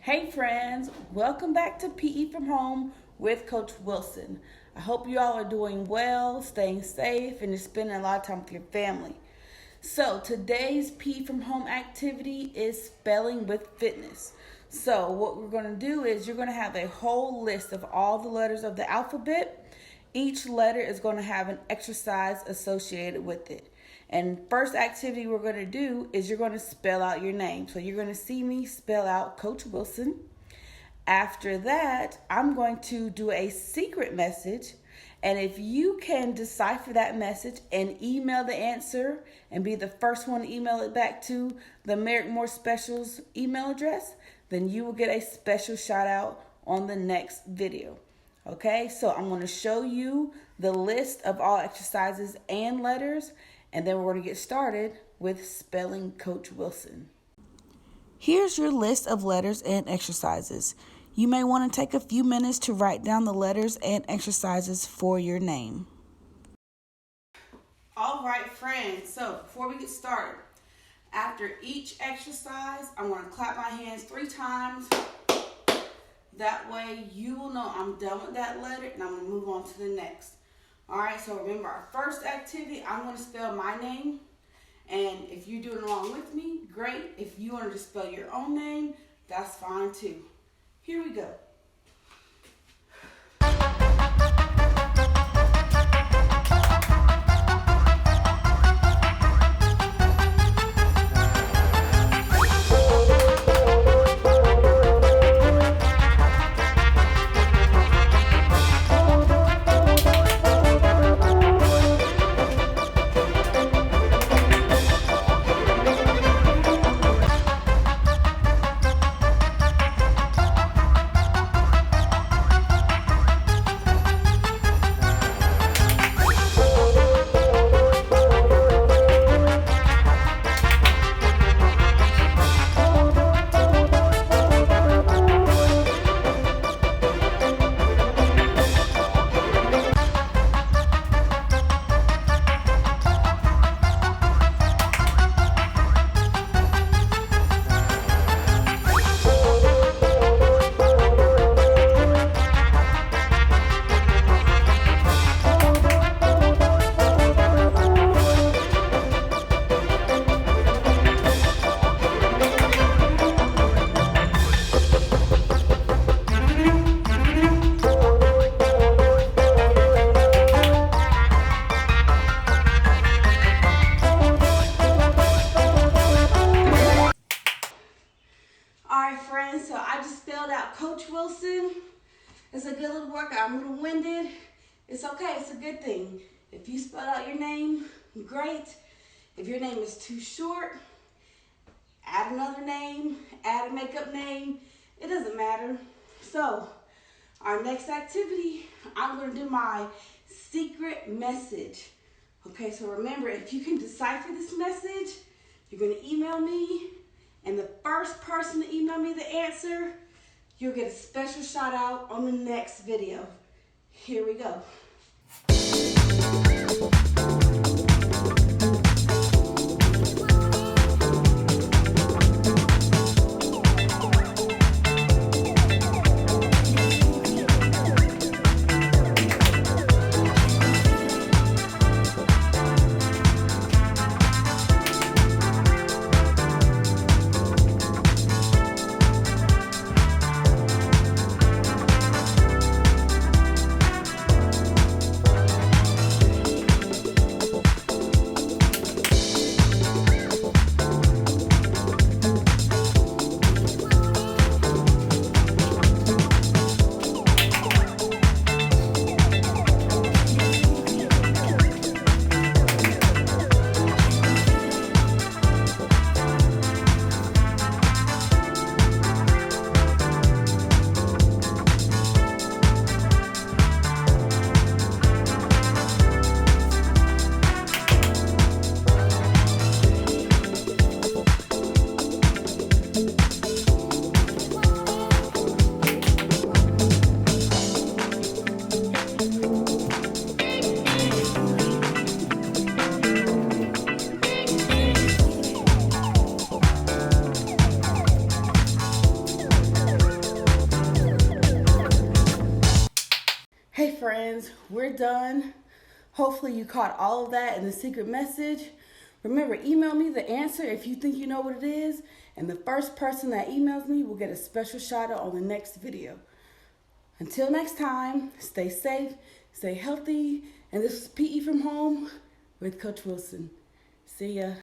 Hey friends, welcome back to PE from Home with Coach Wilson. I hope you all are doing well, staying safe, and you're spending a lot of time with your family. So today's PE from Home activity is spelling with fitness. So what we're going to do is you're going to have a whole list of all the letters of the alphabet. Each letter is going to have an exercise associated with it. And first activity we're going to do is you're going to spell out your name. So you're going to see me spell out Coach Wilson. After that, I'm going to do a secret message. And if you can decipher that message and email the answer and be the first one to email it back to the Merrick Moore Specials email address, then you will get a special shout out on the next video. Okay, so I'm going to show you the list of all exercises and letters, and then we're going to get started with spelling Coach Wilson. Here's your list of letters and exercises. You may want to take a few minutes to write down the letters and exercises for your name. All right, friends, so before we get started, after each exercise, I'm going to clap my hands 3 times. That way you will know I'm done with that letter and I'm going to move on to the next. All right, so remember our first activity, I'm going to spell my name. And if you're doing along with me, great. If you want to just spell your own name, that's fine too. Here we go. So I just spelled out Coach Wilson. It's a good little workout. I'm a little winded. It's okay. It's a good thing. If you spell out your name, great. If your name is too short, add another name, add a makeup name. It doesn't matter. So our next activity, I'm going to do my secret message. Okay, so remember, if you can decipher this message, you're going to email me. And the first person to email me the answer, you'll get a special shout out on the next video. Here we go. friends, we're done. Hopefully you caught all of that in the secret message. Remember, email me the answer if you think you know what it is, and the first person that emails me will get a special shout out on the next video. Until next time, stay safe, stay healthy, and this is PE from Home with Coach Wilson. See ya.